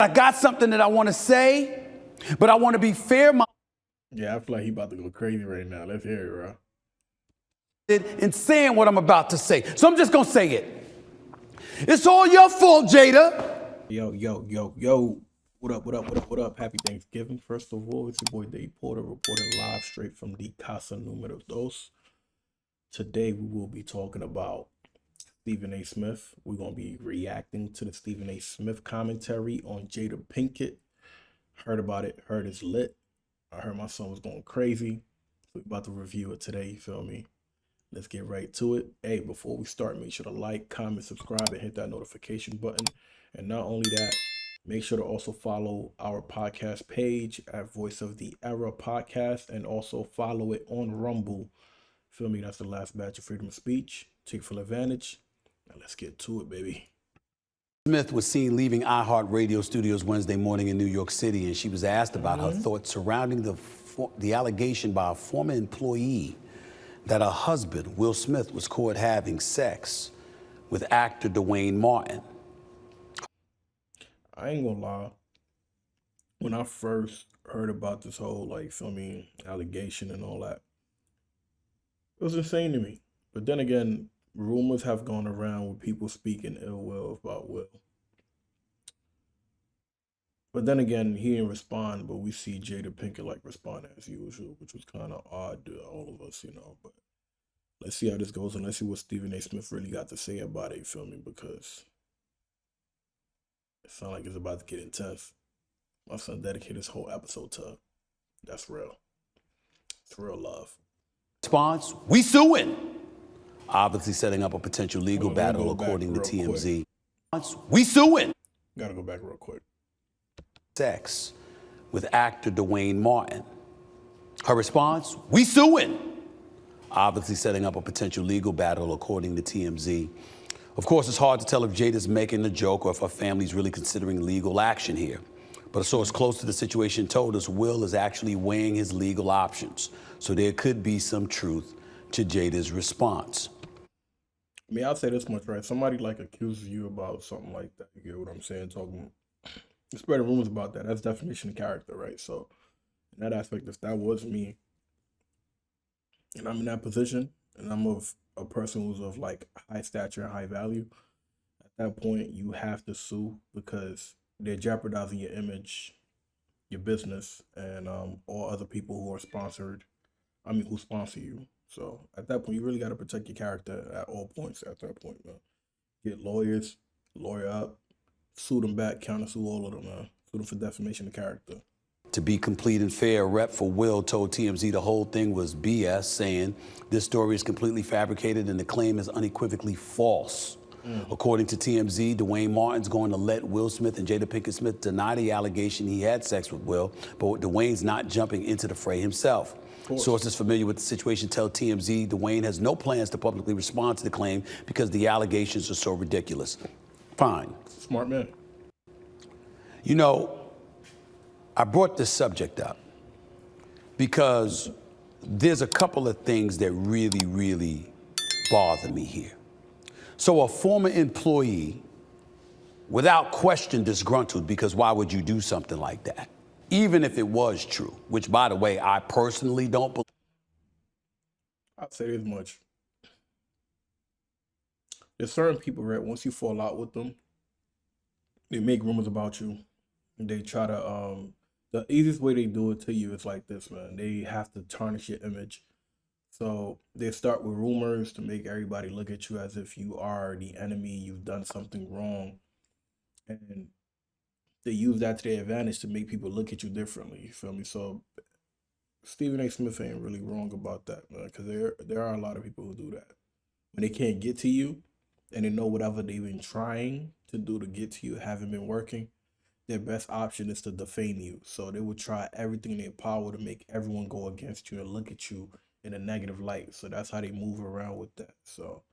I got something that I want to say, but I want to be fair. Yeah, I feel like he about to go crazy right now. Let's hear it, bro. In saying what I'm about to say. So I'm just going to say it. It's all your fault, Jada. Yo. What up? Happy Thanksgiving. First of all, it's your boy Dave Porter reporting live straight from the Casa Numero Dos. Today we will be talking about Stephen A. Smith. We're going to be reacting to the Stephen A. Smith commentary on Jada Pinkett. Heard about it, heard it's lit. I heard my son was going crazy. We're about to review it today, you feel me? Let's get right to it. Hey, before we start, make sure to like, comment, subscribe, and hit that notification button. And not only that, make sure to also follow our podcast page at Voice of the Era Podcast, and also follow it on Rumble. Feel me? That's the last batch of freedom of speech. Take full advantage. Now let's get to it, baby. Smith was seen leaving iHeartRadio studios Wednesday morning in New York City, and she was asked about her thoughts surrounding the allegation by a former employee that her husband, Will Smith, was caught having sex with actor Dwayne Martin. I ain't gonna lie. When I first heard about this whole, like, feel me, allegation and all that, it was insane to me. But then again, rumors have gone around with people speaking ill will about Will. But then again, he didn't respond, but we see Jada Pinkett like respond as usual, which was kind of odd to all of us, you know. But let's see how this goes, and let's see what Stephen A. Smith really got to say about it, you feel me? Because it sounds like it's about to get intense. My son dedicated this whole episode to that's real. It's real love. Response, we suing. Obviously setting up a potential legal battle according to TMZ. We suing. Gotta go back real quick. Sex with actor Dwayne Martin. Her response, we suing. Obviously setting up a potential legal battle according to TMZ. Of course, it's hard to tell if Jada's making a joke or if her family's really considering legal action here. But a source close to the situation told us Will is actually weighing his legal options. So there could be some truth to Jada's response. I mean, I'll say this much, right? Somebody like accuses you about something like that. You get what I'm saying? Talking, spreading rumors about that. That's definition of character, right? So in that aspect, if that was me, and I'm in that position, and I'm of a person who's of like high stature and high value, at that point you have to sue because they're jeopardizing your image, your business, and all other people who are sponsored. I mean, who sponsor you. So at that point, you really got to protect your character at all points. At that point, man, get lawyers, lawyer up, sue them back, countersue all of them, man. Sue them for defamation of character. To be complete and fair, a rep for Will told TMZ the whole thing was BS, saying this story is completely fabricated and the claim is unequivocally false. According to TMZ, Dwayne Martin's going to let Will Smith and Jada Pinkett Smith deny the allegation he had sex with Will, but Dwayne's not jumping into the fray himself. Sources familiar with the situation tell TMZ Dwayne has no plans to publicly respond to the claim because the allegations are so ridiculous. Fine. Smart man. You know, I brought this subject up because there's a couple of things that really bother me here. So a former employee, without question disgruntled, because why would you do something like that? Even if it was true, which, by the way, I personally don't believe. I'll say this much. There's certain people, right, once you fall out with them, they make rumors about you. They try to, the easiest way they do it to you is like this, man. They have to tarnish your image. So they start with rumors to make everybody look at you as if you are the enemy, you've done something wrong. And they use that to their advantage to make people look at you differently, you feel me? So Stephen A. Smith ain't really wrong about that, man, because there are a lot of people who do that. When they can't get to you and they know whatever they've been trying to do to get to you haven't been working, their best option is to defame you. So they will try everything in their power to make everyone go against you and look at you in a negative light. So that's how they move around with that. So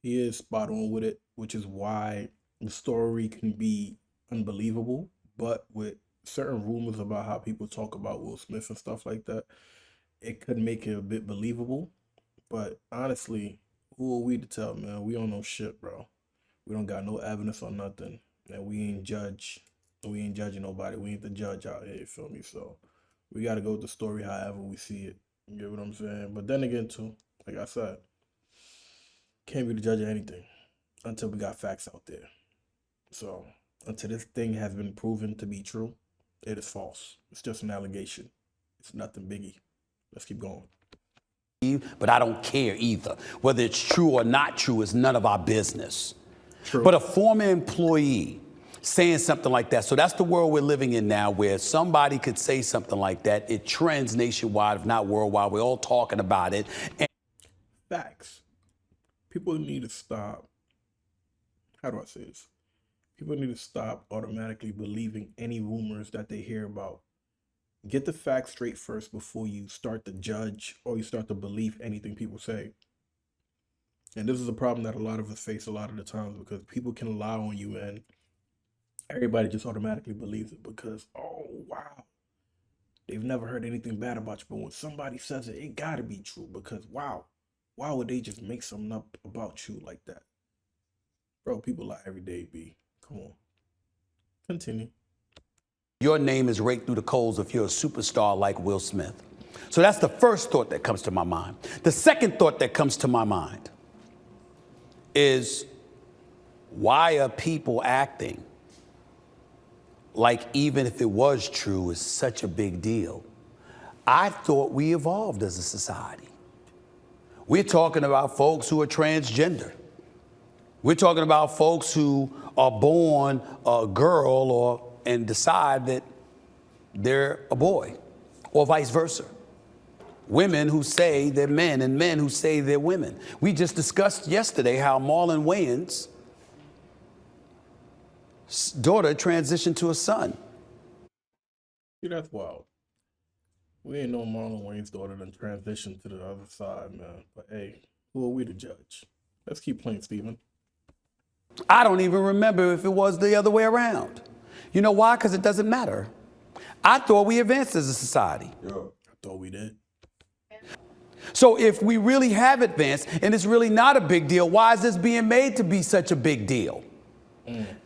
he is spot on with it, which is why the story can be unbelievable. But with certain rumors about how people talk about Will Smith and stuff like that, it could make it a bit believable. But honestly, who are we to tell, man? We don't know shit, bro. We don't got no evidence on nothing. And we ain't judge We ain't judging nobody. We ain't the judge out here, you feel me? So we got to go with the story however we see it. You get what I'm saying? But then again, too, like I said, can't be the judge of anything until we got facts out there. So until this thing has been proven to be true, it is false. It's just an allegation. It's nothing biggie. Let's keep going. But I don't care either. Whether it's true or not true is none of our business. True. But a former employee saying something like that, so that's the world we're living in now, where somebody could say something like that. It trends nationwide, if not worldwide. We're all talking about it. And facts. People need to stop. How do I say this? People need to stop automatically believing any rumors that they hear about. Get the facts straight first before you start to judge or you start to believe anything people say. And this is a problem that a lot of us face a lot of the times, because people can lie on you and everybody just automatically believes it because, oh, wow, they've never heard anything bad about you. But when somebody says it, it gotta be true because, wow, why would they just make something up about you like that? Bro, people lie every day, B. Come on. Continue. your name is raked through the coals if you're a superstar like Will Smith. So that's the first thought that comes to my mind. The second thought that comes to my mind is, why are people acting like even if it was true, it's such a big deal? I thought we evolved as a society. We're talking about folks who are transgender. We're talking about folks who are born a girl and decide that they're a boy, or vice versa. Women who say they're men and men who say they're women. We just discussed yesterday how Marlon Wayans' daughter transitioned to a son. See, that's wild. We ain't know Marlon Wayne's daughter done transitioned to the other side, man. But hey, who are we to judge? Let's keep playing, Steven. I don't even remember if it was the other way around. You know why? Because it doesn't matter. I thought we advanced as a society. Yeah, I thought we did. So if we really have advanced and it's really not a big deal, why is this being made to be such a big deal?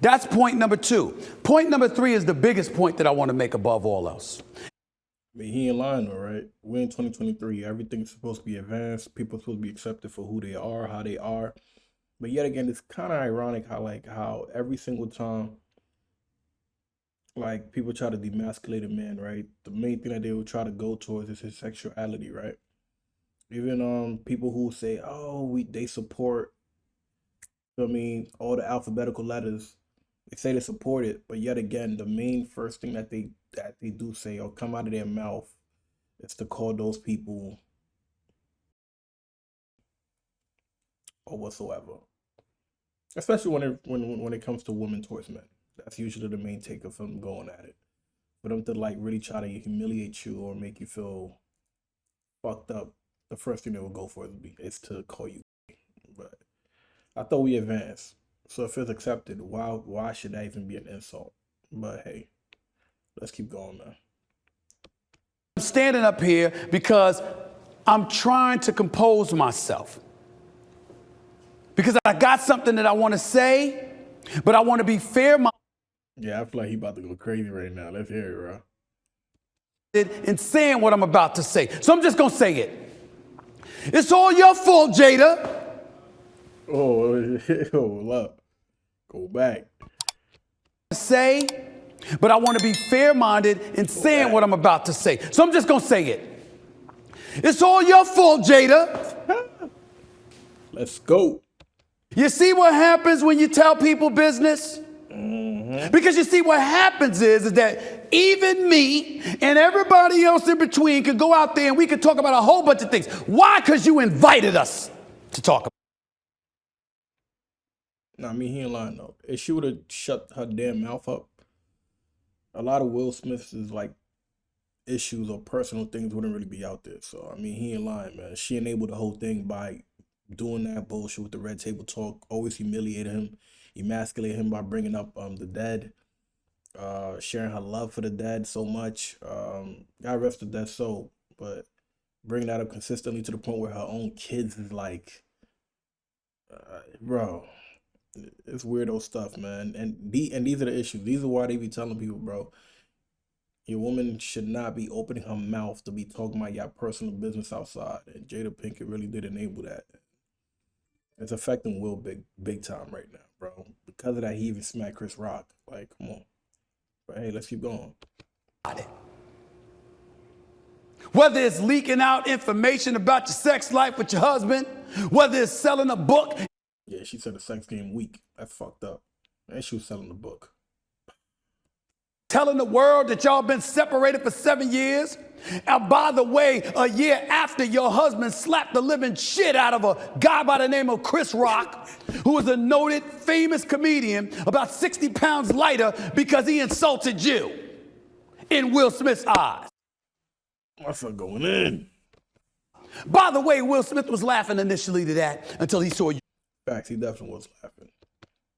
That's point number two. Point number three is the biggest point that I want to make above all else. I mean, he ain't lying though, right? We're in 2023. Everything's supposed to be advanced. People are supposed to be accepted for who they are, how they are. But yet again, it's kind of ironic how every single time, like, people try to demasculate a man, right? The main thing that they will try to go towards is his sexuality, right? Even people who say, oh, they support, I mean, all the alphabetical letters, they say they support it, but yet again, the main first thing that they do say or come out of their mouth is to call those people or whatsoever. Especially when it comes to women towards men. That's usually the main take of them going at it. For them to like really try to humiliate you or make you feel fucked up, the first thing they will go for is to call you. But I thought we advanced. So if it's accepted, why should that even be an insult? But hey, let's keep going, man. I'm standing up here because I'm trying to compose myself. Because I got something that I want to say, but I want to be fair. Yeah, I feel like he about to go crazy right now. Let's hear it, bro. In saying what I'm about to say. So I'm just going to say it. It's all your fault, Jada. Oh, hold up. Go back. Say, but I want to be fair-minded in saying what I'm about to say. So I'm just going to say it. It's all your fault, Jada. Let's go. You see what happens when you tell people business? Because you see what happens is that even me and everybody else in between could go out there and we could talk about a whole bunch of things. Why? Because you invited us to talk about it. Nah, I mean, he ain't lying though. If she would have shut her damn mouth up, a lot of Will Smith's like issues or personal things wouldn't really be out there. So I mean, he ain't lying, man. She enabled the whole thing by doing that bullshit with the red table talk, always humiliating him, emasculating him by bringing up the dead, sharing her love for the dead so much. God rest her dead soul, but bringing that up consistently to the point where her own kids is like, bro, It's weirdo stuff, man. And these are the issues. These are why they be telling people, bro, your woman should not be opening her mouth to be talking about your personal business outside. And Jada Pinkett really did enable that. It's affecting Will big time right now, bro. Because of that, he even smacked Chris Rock. Like, come on. But hey, let's keep going. Whether it's leaking out information about your sex life with your husband, whether it's selling a book. Yeah, she said the sex game weak. That's fucked up. And she was selling the book. Telling the world that y'all been separated for 7 years. And by the way, a year after your husband slapped the living shit out of a guy by the name of Chris Rock, who is a noted famous comedian, about 60 pounds lighter because he insulted you in Will Smith's eyes. My son going in. By the way, Will Smith was laughing initially to that until he saw you. Facts, he definitely was laughing.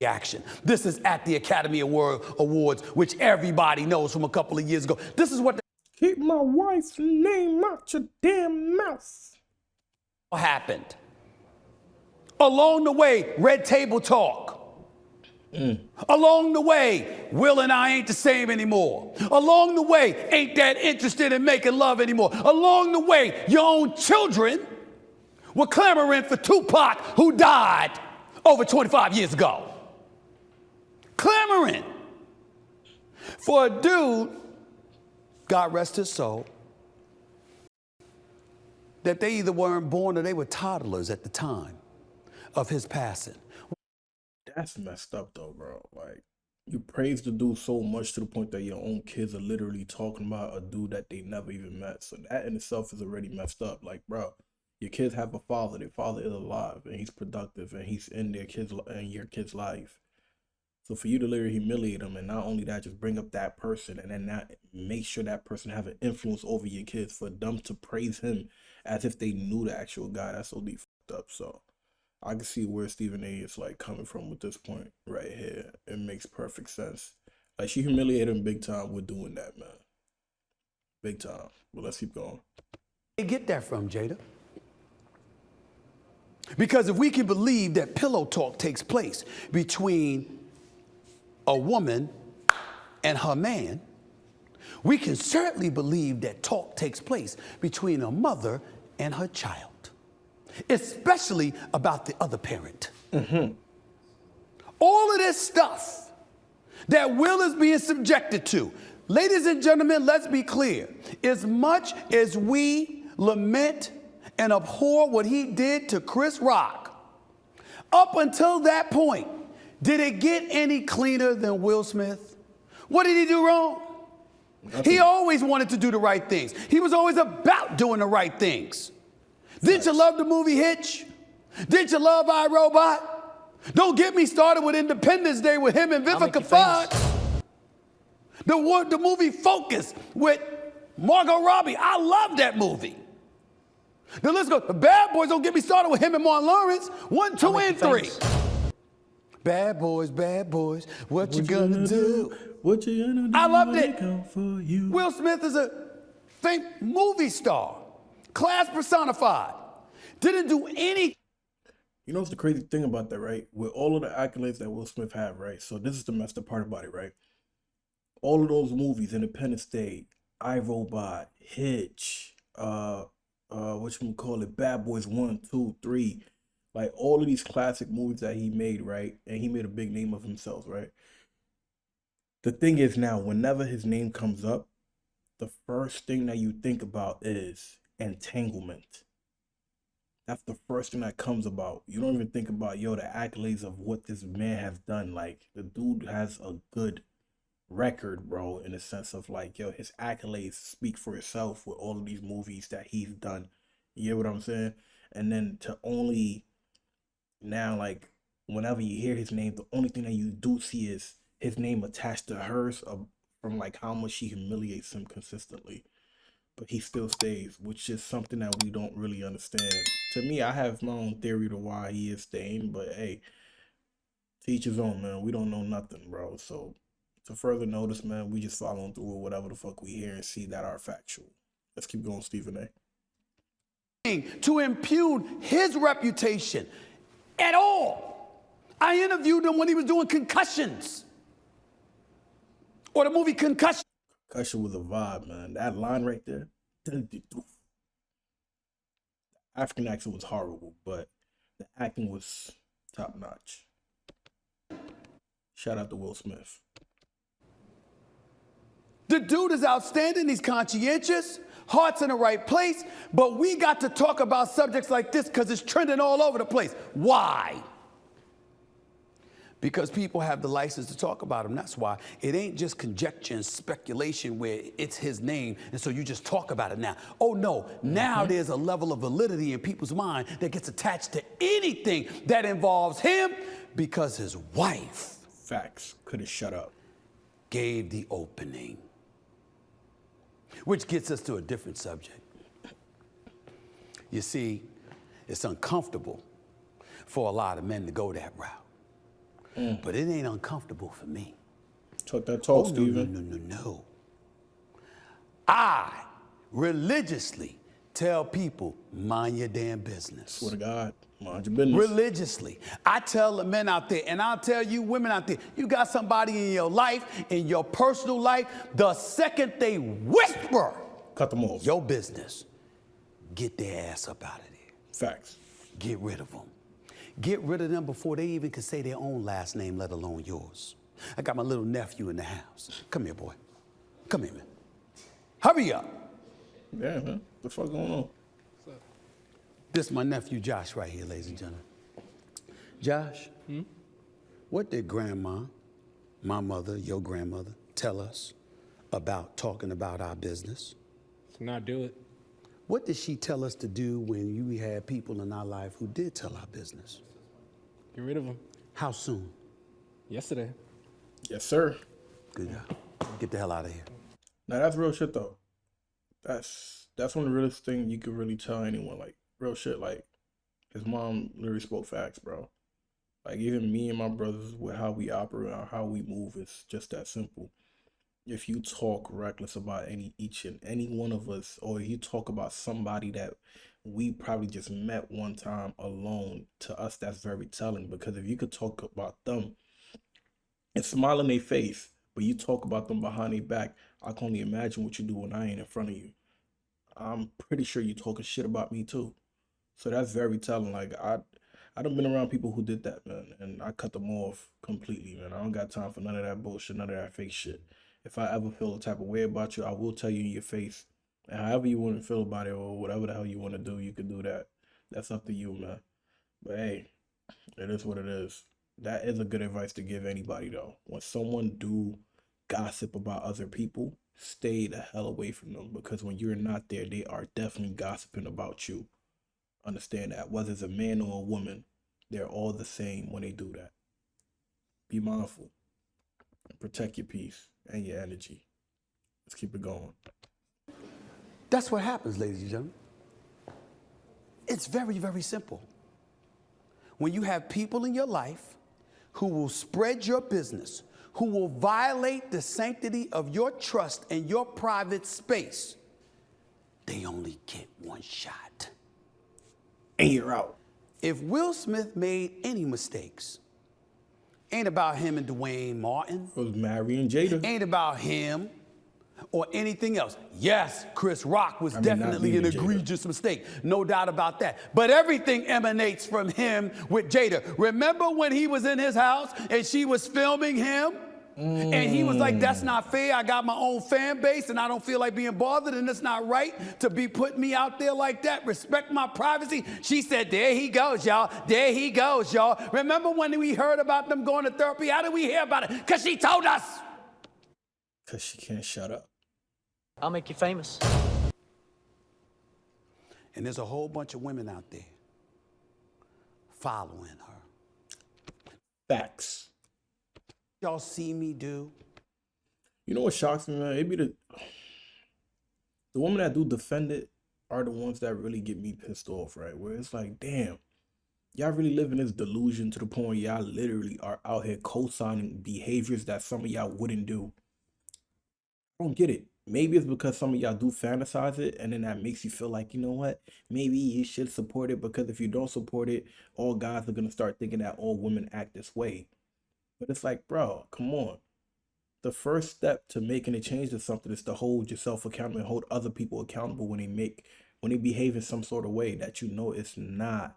Action. This is at the Academy Awards, which everybody knows from a couple of years ago. This is what Keep my wife's name out your damn mouth. Happened. Along the way, red table talk. Along the way, Will and I ain't the same anymore. Along the way, ain't that interested in making love anymore. Along the way, your own children were clamoring for Tupac, who died over 25 years ago. Clamoring for a dude, God rest his soul, that they either weren't born or they were toddlers at the time of his passing. That's messed up though, bro. Like, you praise the dude so much to the point that your own kids are literally talking about a dude that they never even met. So that in itself is already messed up. Like, bro, your kids have a father. Their father is alive and he's productive and he's in your kid's life. So for you to literally humiliate them, and not only that, just bring up that person and then not make sure that person have an influence over your kids, for them to praise him as if they knew the actual guy, that's so deep fucked up. So I can see where Stephen A is like coming from with this point right here. It makes perfect sense. Like, she humiliated him big time with doing that, man. Big time. But let's keep going. Where do you get that from, Jada? Because if we can believe that pillow talk takes place between a woman and her man, we can certainly believe that talk takes place between a mother and her child, especially about the other parent. All of this stuff that Will is being subjected to, ladies and gentlemen, let's be clear. As much as we lament and abhor what he did to Chris Rock, up until that point, did it get any cleaner than Will Smith? What did he do wrong? He always wanted to do the right things. He was always about doing the right things. Didn't you love the movie Hitch? Didn't you love iRobot? Don't get me started with Independence Day with him and Vivica Fox. The movie Focus with Margot Robbie. I love that movie. Now let's go. The Bad Boys, don't get me started with him and Martin Lawrence. 1, 2, and 3. Bad boys, what you gonna do? What you gonna do? I loved it. For you. Will Smith is a movie star, class personified. Didn't do any. You know what's the crazy thing about that, right? With all of the accolades that Will Smith had, right? So this is the messed up part about it, right? All of those movies, Independence Day, iRobot, Hitch, whatchamacallit, Bad Boys 1, 2, 3. Like, all of these classic movies that he made, right? And he made a big name of himself, right? The thing is now, whenever his name comes up, the first thing that you think about is entanglement. That's the first thing that comes about. You don't even think about, yo, the accolades of what this man has done. Like, the dude has a good record, bro, in the sense of, like, yo, his accolades speak for itself with all of these movies that he's done. You get what I'm saying? And then to only now, like, whenever you hear his name, the only thing that you do see is his name attached to hers from, like, how much she humiliates him consistently. But he still stays, which is something that we don't really understand. To me, I have my own theory to why he is staying, but hey, to each his own, man. We don't know nothing, bro. So to further notice, man, we just following through with whatever the fuck we hear and see that are factual. Let's keep going, Stephen A. To impugn his reputation at all. I interviewed him when he was doing Concussions. Or the movie Concussion. Concussion was a vibe, man. That line right there. African accent was horrible, but the acting was top notch. Shout out to Will Smith. The dude is outstanding. He's conscientious. Heart's in the right place. But we got to talk about subjects like this because it's trending all over the place. Why? Because people have the license to talk about him. That's why. It ain't just conjecture and speculation where it's his name, and so you just talk about it now. Oh, no. Now there's a level of validity in people's mind that gets attached to anything that involves him because his wife. Facts. Couldn't shut up. Gave the opening. Which gets us to a different subject. You see, it's uncomfortable for a lot of men to go that route. But it ain't uncomfortable for me. Talk that talk, no, Steven. No. I religiously tell people, mind your damn business. Swear to God, mind your business. Religiously. I tell the men out there, and I'll tell you women out there, you got somebody in your life, in your personal life, the second they whisper, cut them off. Your business, get their ass up out of there. Facts. Get rid of them. Get rid of them before they even can say their own last name, let alone yours. I got my little nephew in the house. Come here, boy. Come here, man. Hurry up. Yeah, man. What the fuck going on? This is my nephew Josh right here, ladies and gentlemen. Josh, what did grandma, my mother, your grandmother, tell us about talking about our business? To not do it. What did she tell us to do when you had people in our life who did tell our business? Get rid of them. How soon? Yesterday. Yes, sir. Good job. Get the hell out of here. Now that's real shit though. That's one of the realest things you could really tell anyone. Like real shit. Like his mom literally spoke facts, bro. Like even me and my brothers with how we operate, how we move, it's just that simple. If you talk reckless about each and any one of us, or you talk about somebody that we probably just met one time alone, to us that's very telling. Because if you could talk about them and smile in their face, but you talk about them behind their back, I can only imagine what you do when I ain't in front of you. I'm pretty sure you talking shit about me too. So that's very telling. Like I done been around people who did that, man, and I cut them off completely, man. I don't got time for none of that bullshit, none of that fake shit. If I ever feel a type of way about you, I will tell you in your face. And however you want to feel about it, or whatever the hell you want to do, you can do that. That's up to you, man. But hey, it is what it is. That is a good advice to give anybody, though. When someone do gossip about other people, stay the hell away from them. Because when you're not there, they are definitely gossiping about you. Understand that. Whether it's a man or a woman, they're all the same when they do that. Be mindful. Protect your peace and your energy. Let's keep it going. That's what happens, ladies and gentlemen. It's very, very simple. When you have people in your life who will spread your business, who will violate the sanctity of your trust and your private space, they only get one shot. And you're out. If Will Smith made any mistakes, ain't about him and Dwayne Martin. It was Mary and Jada. Ain't about him or anything else. Yes, Chris Rock was definitely an egregious mistake. No doubt about that. But everything emanates from him with Jada. Remember when he was in his house and she was filming him? And he was like, that's not fair. I got my own fan base and I don't feel like being bothered, and it's not right to be putting me out there like that. Respect my privacy. She said, there he goes, y'all. There he goes, y'all. Remember when we heard about them going to therapy? How did we hear about it? Because she told us. Because she can't shut up. I'll make you famous. And there's a whole bunch of women out there following her. Facts. Y'all see me do? You know what shocks me, man? It be the women that do defend it are the ones that really get me pissed off, right? Where it's like, damn, y'all really live in this delusion to the point where y'all literally are out here co-signing behaviors that some of y'all wouldn't do. I don't get it. maybe it's because some of y'all do fantasize it, and then that makes you feel like, you know what, maybe you should support it, because if you don't support it, all guys are gonna start thinking that all women act this way. But it's like, bro, come on. The first step to making a change to something is to hold yourself accountable and hold other people accountable when they behave in some sort of way that you know it's not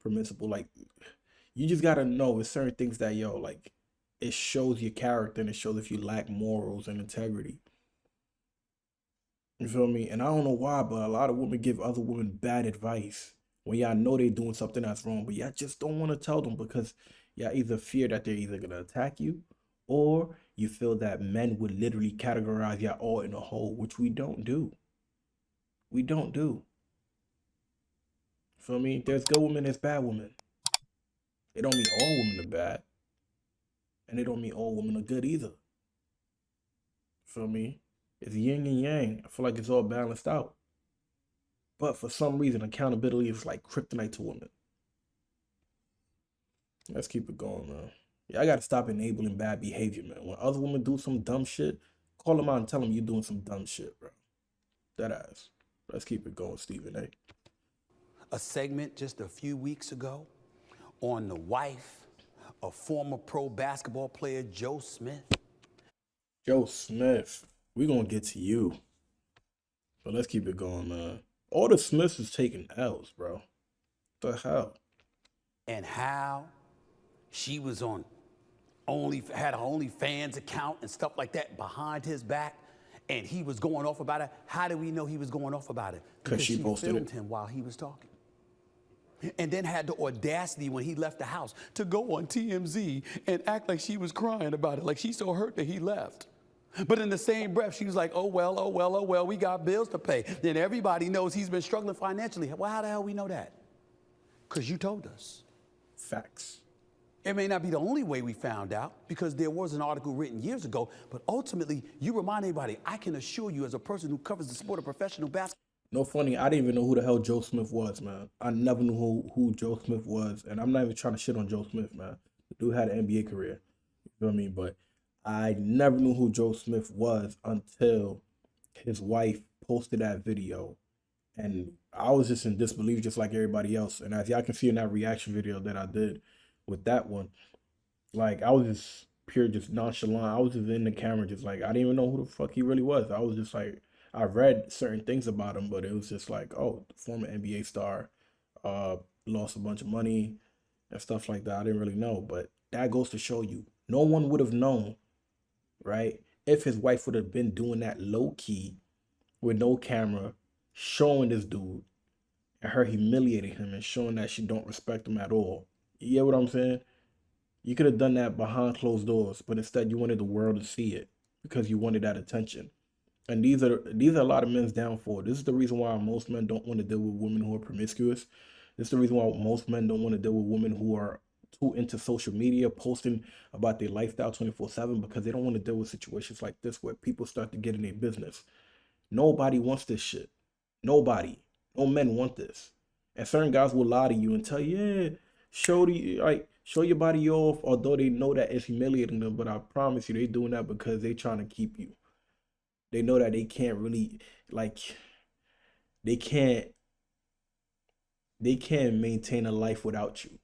permissible. Like, you just gotta know it's certain things that, yo, like, it shows your character and it shows if you lack morals and integrity. You feel me? And I don't know why, but a lot of women give other women bad advice when y'all know they're doing something that's wrong, but y'all just don't want to tell them because y'all either fear that they're either gonna attack you, or you feel that men would literally categorize y'all all in a hole, which we don't do. We don't do. Feel me? There's good women, there's bad women. It don't mean all women are bad, and it don't mean all women are good either. Feel me? It's yin and yang. I feel like it's all balanced out. But for some reason, accountability is like kryptonite to women. Let's keep it going, man. Yeah, I gotta stop enabling bad behavior, man. When other women do some dumb shit, call them out and tell them you're doing some dumb shit, bro. That ass. Let's keep it going, Stephen A. A segment just a few weeks ago on the wife of former pro basketball player Joe SMiTH. Joe SMiTH, we gonna get to you. But let's keep it going, man. All the Smiths is taking L's, bro. The hell? And how she was had an OnlyFans account and stuff like that behind his back, and he was going off about it. How do we know he was going off about it? Because she posted filmed it. him while he was talking. And then had the audacity when he left the house to go on TMZ and act like she was crying about it, like she's so hurt that he left. But in the same breath, she was like, oh well, we got bills to pay. Then everybody knows he's been struggling financially. Well, how the hell we know that? Because you told us. Facts. It may not be the only way we found out, because there was an article written years ago, but ultimately, you remind everybody, I can assure you, as a person who covers the sport of professional basketball. No funny, I didn't even know who the hell Joe SMiTH was, man. I never knew who Joe SMiTH was, and I'm not even trying to shit on Joe SMiTH, man. The dude had an NBA career, you feel me? But I never knew who Joe SMiTH was until his wife posted that video, and I was just in disbelief, just like everybody else. And as y'all can see in that reaction video that I did with that one, like, I was just pure, just nonchalant. I was just in the camera, just like, I didn't even know who the fuck he really was. I was just like, I read certain things about him, but it was just like, oh, the former NBA star, lost a bunch of money and stuff like that. I didn't really know, but that goes to show you, no one would have known, right? If his wife would have been doing that low key with no camera, showing this dude and her humiliating him and showing that she don't respect him at all. You get what I'm saying? You could have done that behind closed doors, but instead you wanted the world to see it because you wanted that attention. And these are a lot of men's downfall. This is the reason why most men don't want to deal with women who are promiscuous. This is the reason why most men don't want to deal with women who are too into social media, posting about their lifestyle 24/7, because they don't want to deal with situations like this where people start to get in their business. Nobody wants this shit. Nobody. No men want this. And certain guys will lie to you and tell you, yeah, show your body off, although they know that it's humiliating them. But I promise you, they doing that because they trying to keep you. They know that they can't really, like, they can't maintain a life without you.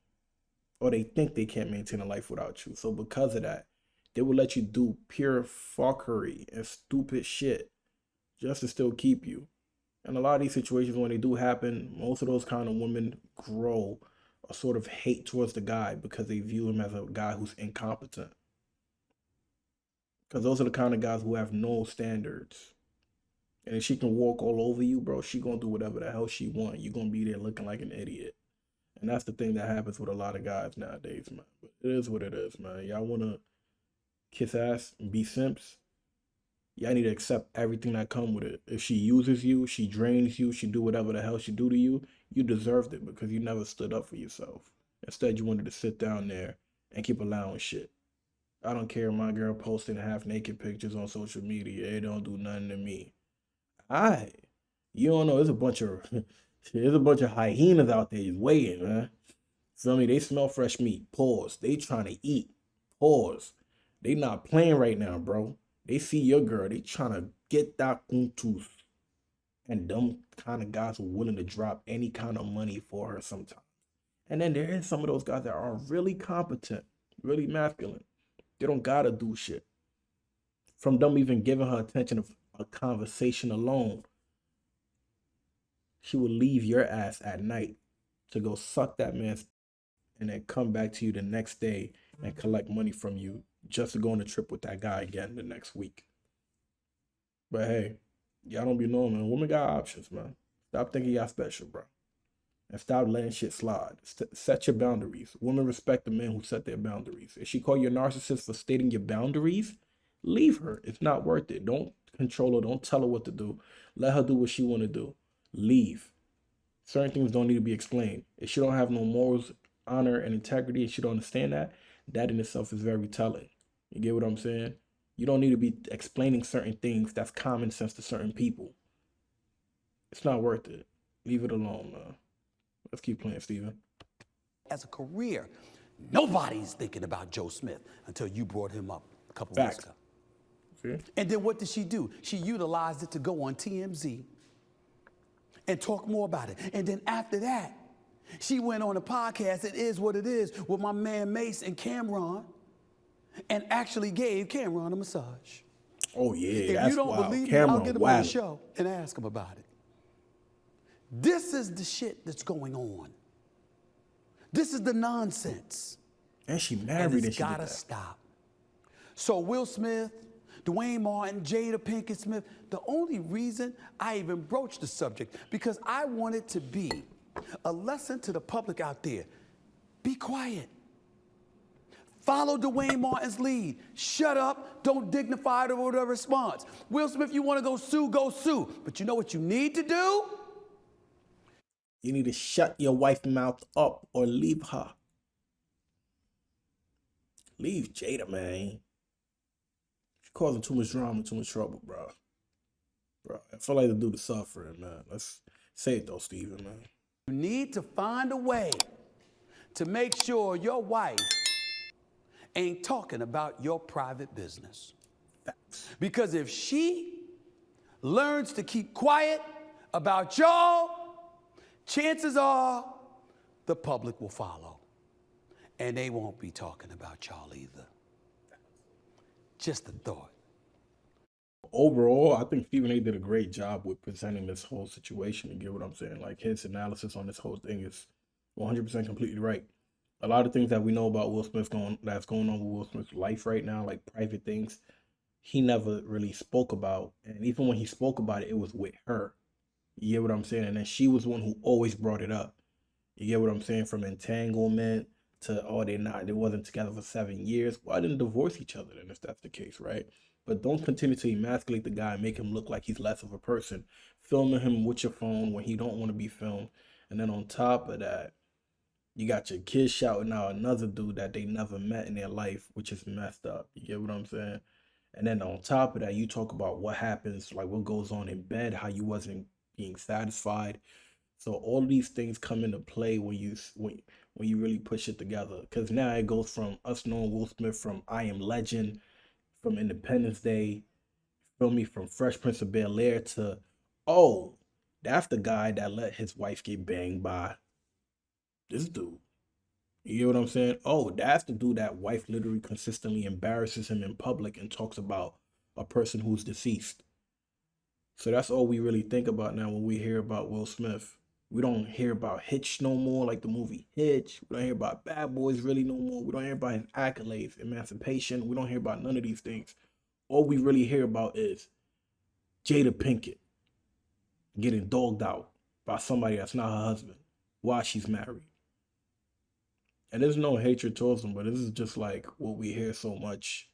Or they think they can't maintain a life without you. So because of that, they will let you do pure fuckery and stupid shit just to still keep you. And a lot of these situations, when they do happen, most of those kind of women grow a sort of hate towards the guy because they view him as a guy who's incompetent. Because those are the kind of guys who have no standards. And if she can walk all over you, bro, she gonna do whatever the hell she want. You gonna be there looking like an idiot. And that's the thing that happens with a lot of guys nowadays, man. But it is what it is, man. Y'all wanna kiss ass and be simps? Y'all need to accept everything that come with it. If she uses you, she drains you, she do whatever the hell she do to you, you deserved it because you never stood up for yourself. Instead, you wanted to sit down there and keep allowing shit. I don't care my girl posting half naked pictures on social media. It don't do nothing to me. You don't know, there's a bunch of hyenas out there just waiting, man. Feel me? They smell fresh meat. Pause. They trying to eat. Pause. They not playing right now, bro. They see your girl. They trying to get that kuntus. And them kind of guys are willing to drop any kind of money for her sometimes. And then there is some of those guys that are really competent, really masculine. They don't gotta do shit. From them even giving her attention of a conversation alone, she will leave your ass at night to go suck that man's and then come back to you the next day and collect money from you just to go on a trip with that guy again the next week. But hey, y'all don't be knowing, man. Women got options, man. Stop thinking y'all special, bro. And stop letting shit slide. Set your boundaries. Women respect the men who set their boundaries. If she call you a narcissist for stating your boundaries, leave her. It's not worth it. Don't control her. Don't tell her what to do. Let her do what she want to do. Leave. Certain things don't need to be explained. If she don't have no morals, honor, and integrity, and she don't understand that in itself is very telling. You get what I'm saying? You don't need to be explaining certain things that's common sense to certain people. It's not worth it. Leave it alone, man. Let's keep playing, Steven. As a career, nobody's thinking about Joe Smith until you brought him up a couple weeks ago. See? And then what did she do? She utilized it to go on TMZ and talk more about it. And then after that, she went on a podcast, It Is What It Is, with my man Mace and Cameron, and actually gave Cameron a massage. Oh, yeah, If that's you don't wild. believe me, Cameron, I'll get him on the show and ask him about it. This is the shit that's going on. This is the nonsense. And she And married and it's she did gotta that. stop. So Will Smith, Dwayne Martin, Jada Pinkett Smith, the only reason I even broached the subject, because I want it to be a lesson to the public out there. Be quiet. Follow Dwayne Martin's lead. Shut up, don't dignify the response. Will Smith, you wanna go sue, go sue. But you know what you need to do? You need to shut your wife's mouth up or leave her. Leave Jada, man. She's causing too much drama, too much trouble, bro. Bro, I feel like the dude is suffering, man. Let's say it though, Steven, man. You need to find a way to make sure your wife ain't talking about your private business. Facts. Because if she learns to keep quiet about y'all, chances are the public will follow. And they won't be talking about y'all either. Just a thought. Overall, I think Stephen A did a great job with presenting this whole situation. You get what I'm saying? Like, his analysis on this whole thing is 100% completely right. A lot of things that we know about Will Smith that's going on with Will Smith's life right now, like private things, he never really spoke about. And even when he spoke about it, it was with her. You get what I'm saying? And then she was the one who always brought it up. You get what I'm saying? From entanglement to, oh, they wasn't together for 7 years. Why didn't divorce each other then, if that's the case, right? But don't continue to emasculate the guy and make him look like he's less of a person. Filming him with your phone when he don't want to be filmed. And then on top of that, you got your kids shouting out another dude that they never met in their life, which is messed up. You get what I'm saying? And then on top of that, you talk about what happens, like what goes on in bed, how you wasn't being satisfied. So all these things come into play when you really push it together. Because now it goes from us knowing Will Smith from I Am Legend, from Independence Day, feel me, from Fresh Prince of Bel-Air to, oh, that's the guy that let his wife get banged by this dude. You get what I'm saying? Oh, that's the dude that wife literally consistently embarrasses him in public and talks about a person who's deceased. So that's all we really think about now when we hear about Will Smith. We don't hear about Hitch no more, like the movie Hitch. We don't hear about Bad Boys really no more. We don't hear about his accolades, emancipation. We don't hear about none of these things. All we really hear about is Jada Pinkett getting dogged out by somebody that's not her husband while she's married. And there's no hatred towards them, but this is just like what we hear so much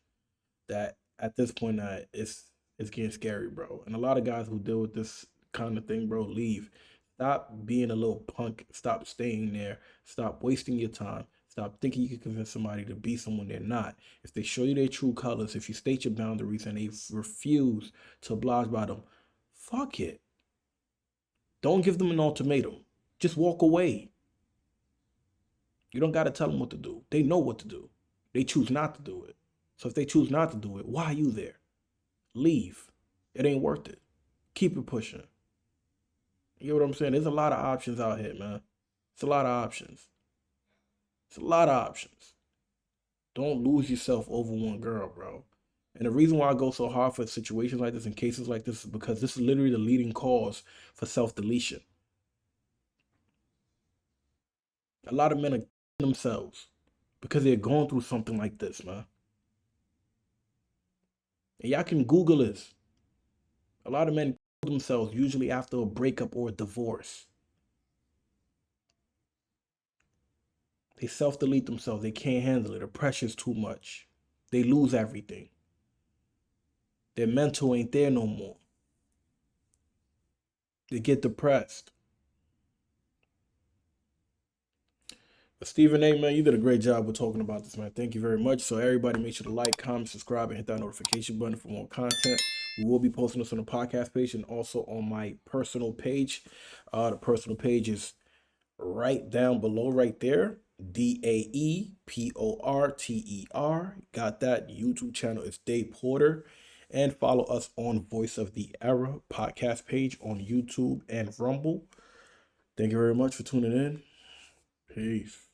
that at this point it's getting scary, bro. And a lot of guys who deal with this kind of thing, bro, leave. Stop being a little punk. Stop staying there. Stop wasting your time. Stop thinking you can convince somebody to be someone they're not. If they show you their true colors, if you state your boundaries and they refuse to oblige by them, fuck it. Don't give them an ultimatum. Just walk away. You don't got to tell them what to do. They know what to do. They choose not to do it. So if they choose not to do it, why are you there? Leave. It ain't worth it. Keep it pushing. You get what I'm saying? There's a lot of options out here, man. It's a lot of options. It's a lot of options. Don't lose yourself over one girl, bro. And the reason why I go so hard for situations like this and cases like this is because this is literally the leading cause for self-deletion. A lot of men are killing themselves because they're going through something like this, man. And y'all can Google this. A lot of men kill themselves usually after a breakup or a divorce. They self-delete themselves. They can't handle it. The pressure's too much. They lose everything. Their mental ain't there no more. They get depressed. But Stephen A, man, you did a great job with talking about this, man. Thank you very much. So everybody make sure to like, comment, subscribe, and hit that notification button for more content. We will be posting this on the podcast page and also on my personal page. The personal page is right down below right there. DAEPORTER. Got that. YouTube channel is Dave Porter. And follow us on Voice of the Era podcast page on YouTube and Rumble. Thank you very much for tuning in. Peace.